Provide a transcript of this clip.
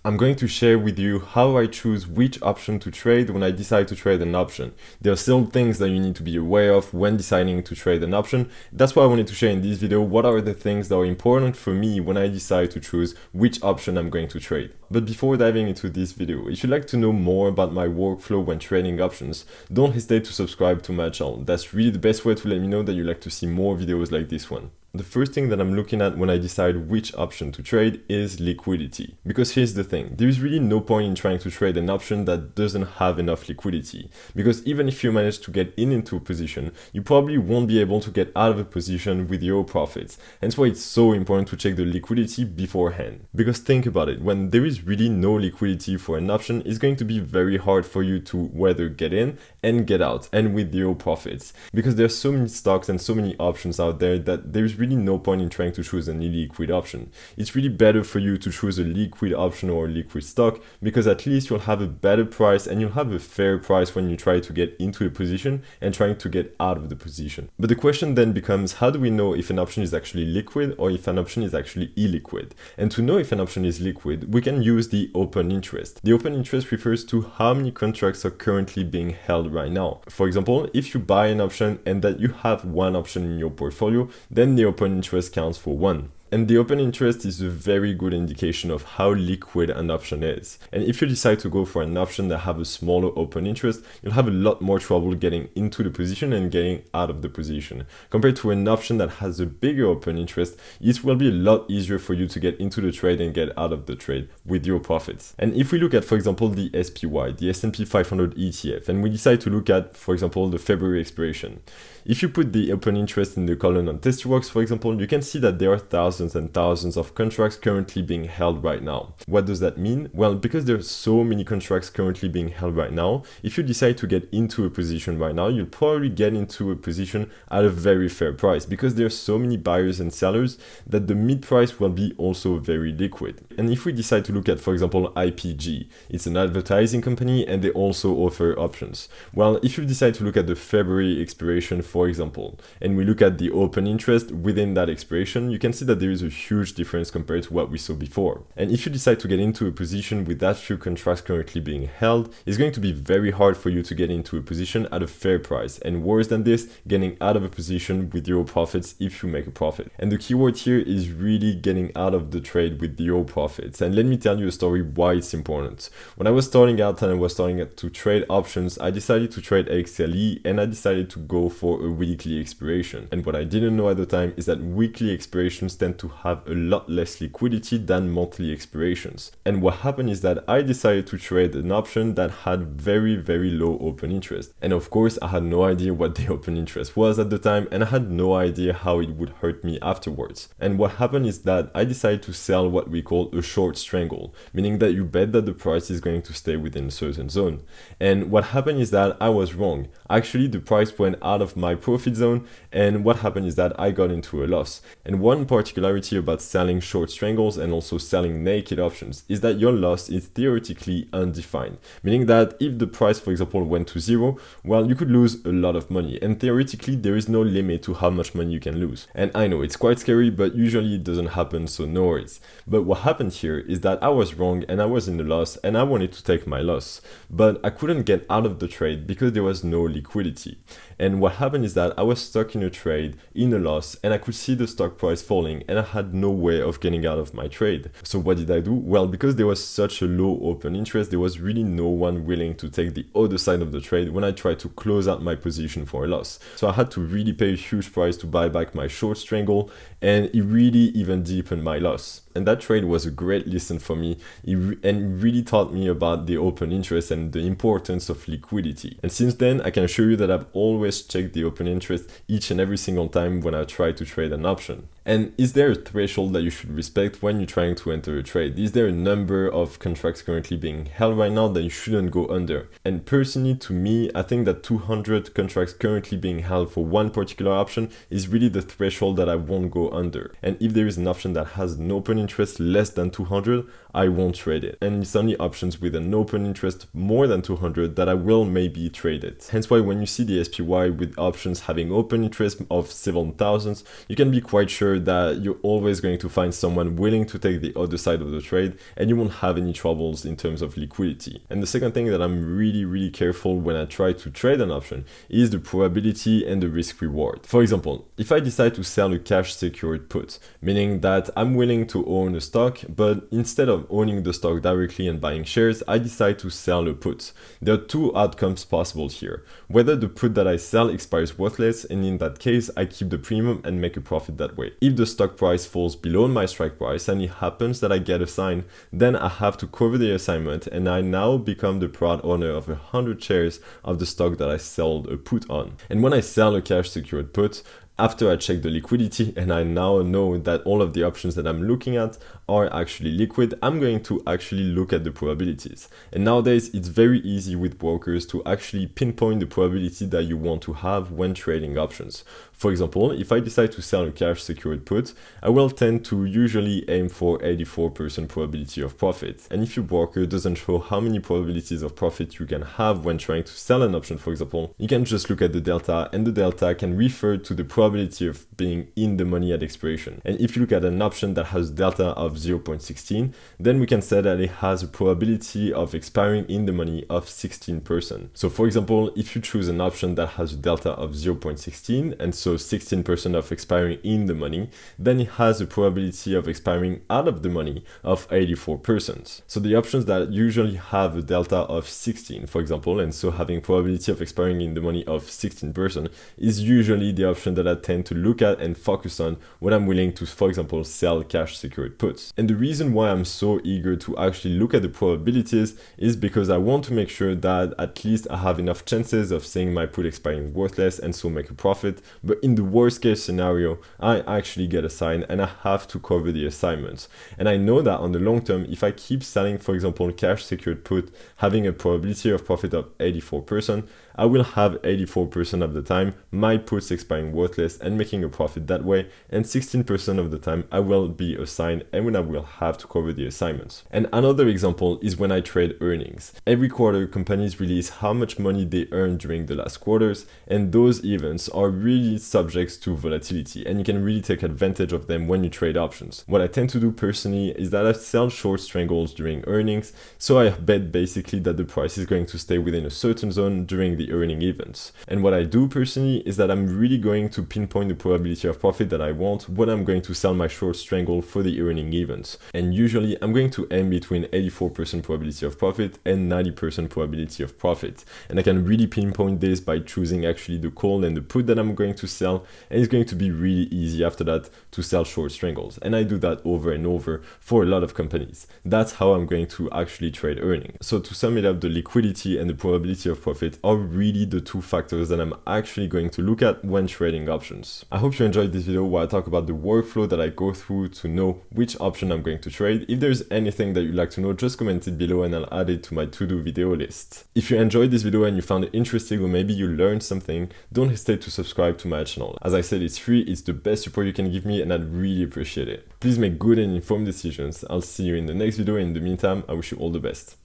I'm going to share with you how I choose which option to trade when I decide to trade an option. There are still things that you need to be aware of when deciding to trade an option. That's why I wanted to share in this video what are the things that are important for me when I decide to choose which option I'm going to trade. But before diving into this video, if you'd like to know more about my workflow when trading options, don't hesitate to subscribe to my channel. That's really the best way to let me know that you'd like to see more videos like this one. The first thing that I'm looking at when I decide which option to trade is liquidity. Because here's the thing, there is really no point in trying to trade an option that doesn't have enough liquidity. Because even if you manage to get into a position, you probably won't be able to get out of a position with your profits. Hence why it's so important to check the liquidity beforehand. Because think about it, when there is really no liquidity for an option, it's going to be very hard for you to whether get in and get out and with your profits. Because there are so many stocks and so many options out there that there is really no point in trying to choose an illiquid option. It's really better for you to choose a liquid option or a liquid stock because at least you'll have a better price and you'll have a fair price when you try to get into a position and trying to get out of the position. But the question then becomes, how do we know if an option is actually liquid or if an option is actually illiquid? And to know if an option is liquid, we can use the open interest. The open interest refers to how many contracts are currently being held right now. For example, if you buy an option and that you have one option in your portfolio, then the open interest counts for one. And the open interest is a very good indication of how liquid an option is. And if you decide to go for an option that have a smaller open interest, you'll have a lot more trouble getting into the position and getting out of the position. Compared to an option that has a bigger open interest, it will be a lot easier for you to get into the trade and get out of the trade with your profits. And if we look at, for example, the SPY, the S&P 500 ETF, and we decide to look at, for example, the February expiration. If you put the open interest in the column on TestyWorks, for example, you can see that there are thousands and thousands of contracts currently being held right now. What does that mean? Well, because there are so many contracts currently being held right now, if you decide to get into a position right now, you'll probably get into a position at a very fair price because there are so many buyers and sellers that the mid price will be also very liquid. And if we decide to look at, for example, IPG, it's an advertising company and they also offer options. Well, if you decide to look at the February expiration, for example, and we look at the open interest within that expiration, you can see that there is a huge difference compared to what we saw before. And if you decide to get into a position with that few contracts currently being held, it's going to be very hard for you to get into a position at a fair price. And worse than this, getting out of a position with your profits if you make a profit. And the keyword here is really getting out of the trade with your profits. And let me tell you a story why it's important. When I was starting out and I was starting to trade options, I decided to trade XLE and I decided to go for a weekly expiration. And what I didn't know at the time is that weekly expirations tend to have a lot less liquidity than monthly expirations. And what happened is that I decided to trade an option that had very, very low open interest. And of course, I had no idea what the open interest was at the time, and I had no idea how it would hurt me afterwards. And what happened is that I decided to sell what we call a short strangle, meaning that you bet that the price is going to stay within a certain zone. And what happened is that I was wrong. Actually, the price went out of my profit zone, and what happened is that I got into a loss. And one particularity about selling short strangles and also selling naked options is that your loss is theoretically undefined, meaning that if the price, for example, went to zero, well, you could lose a lot of money, and theoretically there is no limit to how much money you can lose. And I know it's quite scary, but usually it doesn't happen, so no worries. But what happened here is that I was wrong and I was in the loss and I wanted to take my loss, but I couldn't get out of the trade because there was no liquidity. And what happened is that I was stuck in a trade in a loss and I could see the stock price falling and I had no way of getting out of my trade. So what did I do? Well, because there was such a low open interest, there was really no one willing to take the other side of the trade when I tried to close out my position for a loss. So I had to really pay a huge price to buy back my short strangle, and it really even deepened my loss. And that trade was a great lesson for me and really taught me about the open interest and the importance of liquidity. And since then, I can assure you that I've always checked the open interest each and every single time when I try to trade an option. And is there a threshold that you should respect when you're trying to enter a trade? Is there a number of contracts currently being held right now that you shouldn't go under? And personally, to me, I think that 200 contracts currently being held for one particular option is really the threshold that I won't go under. And if there is an option that has an open interest less than 200, I won't trade it. And it's only options with an open interest more than 200 that I will maybe trade it. Hence why when you see the SPY with options having open interest of several thousands, you can be quite sure that you're always going to find someone willing to take the other side of the trade, and you won't have any troubles in terms of liquidity. And the second thing that I'm really careful when I try to trade an option is the probability and the risk reward. For example, if I decide to sell a cash secured put, meaning that I'm willing to own a stock, but instead of owning the stock directly and buying shares, I decide to sell a put. There are two outcomes possible here. Whether the put that I sell expires worthless, and in that case, I keep the premium and make a profit that way. If the stock price falls below my strike price and it happens that I get a sign, then I have to cover the assignment, and I now become the proud owner of 100 shares of the stock that I sold a put on. And when I sell a cash secured put, after I check the liquidity and I now know that all of the options that I'm looking at are actually liquid, I'm going to actually look at the probabilities. And nowadays, it's very easy with brokers to actually pinpoint the probability that you want to have when trading options. For example, if I decide to sell a cash secured put, I will tend to usually aim for 84% probability of profit. And if your broker doesn't show how many probabilities of profit you can have when trying to sell an option, for example, you can just look at the delta, and the delta can refer to the probability of being in the money at expiration. And if you look at an option that has delta of 0.16, then we can say that it has a probability of expiring in the money of 16%. So for example, if you choose an option that has a delta of 0.16 and so 16% of expiring in the money, then it has a probability of expiring out of the money of 84%. So the options that usually have a delta of 16, for example, and so having probability of expiring in the money of 16% is usually the option that I tend to look at and focus on when I'm willing to, for example, sell cash secured puts. And the reason why I'm so eager to actually look at the probabilities is because I want to make sure that at least I have enough chances of seeing my put expiring worthless and so make a profit. But in the worst case scenario, I actually get a sign and I have to cover the assignments. And I know that on the long term, if I keep selling, for example, cash secured put having a probability of profit of 84%, I will have 84% of the time my puts expiring worthless and making a profit that way, and 16% of the time I will be assigned and when I will have to cover the assignments. And another example is when I trade earnings. Every quarter, companies release how much money they earned during the last quarters, and those events are really subject to volatility, and you can really take advantage of them when you trade options. What I tend to do personally is that I sell short strangles during earnings, so I bet basically that the price is going to stay within a certain zone during the earning events. And what I do personally is that I'm really going to pinpoint the probability of profit that I want when I'm going to sell my short strangle for the earning events. And usually I'm going to aim between 84% probability of profit and 90% probability of profit. And I can really pinpoint this by choosing actually the call and the put that I'm going to sell, and it's going to be really easy after that to sell short strangles. And I do that over and over for a lot of companies. That's how I'm going to actually trade earnings. So to sum it up, the liquidity and the probability of profit are really the two factors that I'm actually going to look at when trading options. I hope you enjoyed this video where I talk about the workflow that I go through to know which option I'm going to trade. If there's anything that you'd like to know, just comment it below and I'll add it to my to-do video list. If you enjoyed this video and you found it interesting, or maybe you learned something, don't hesitate to subscribe to my channel. As I said, it's free, it's the best support you can give me, and I'd really appreciate it. Please make good and informed decisions. I'll see you in the next video. In the meantime, I wish you all the best.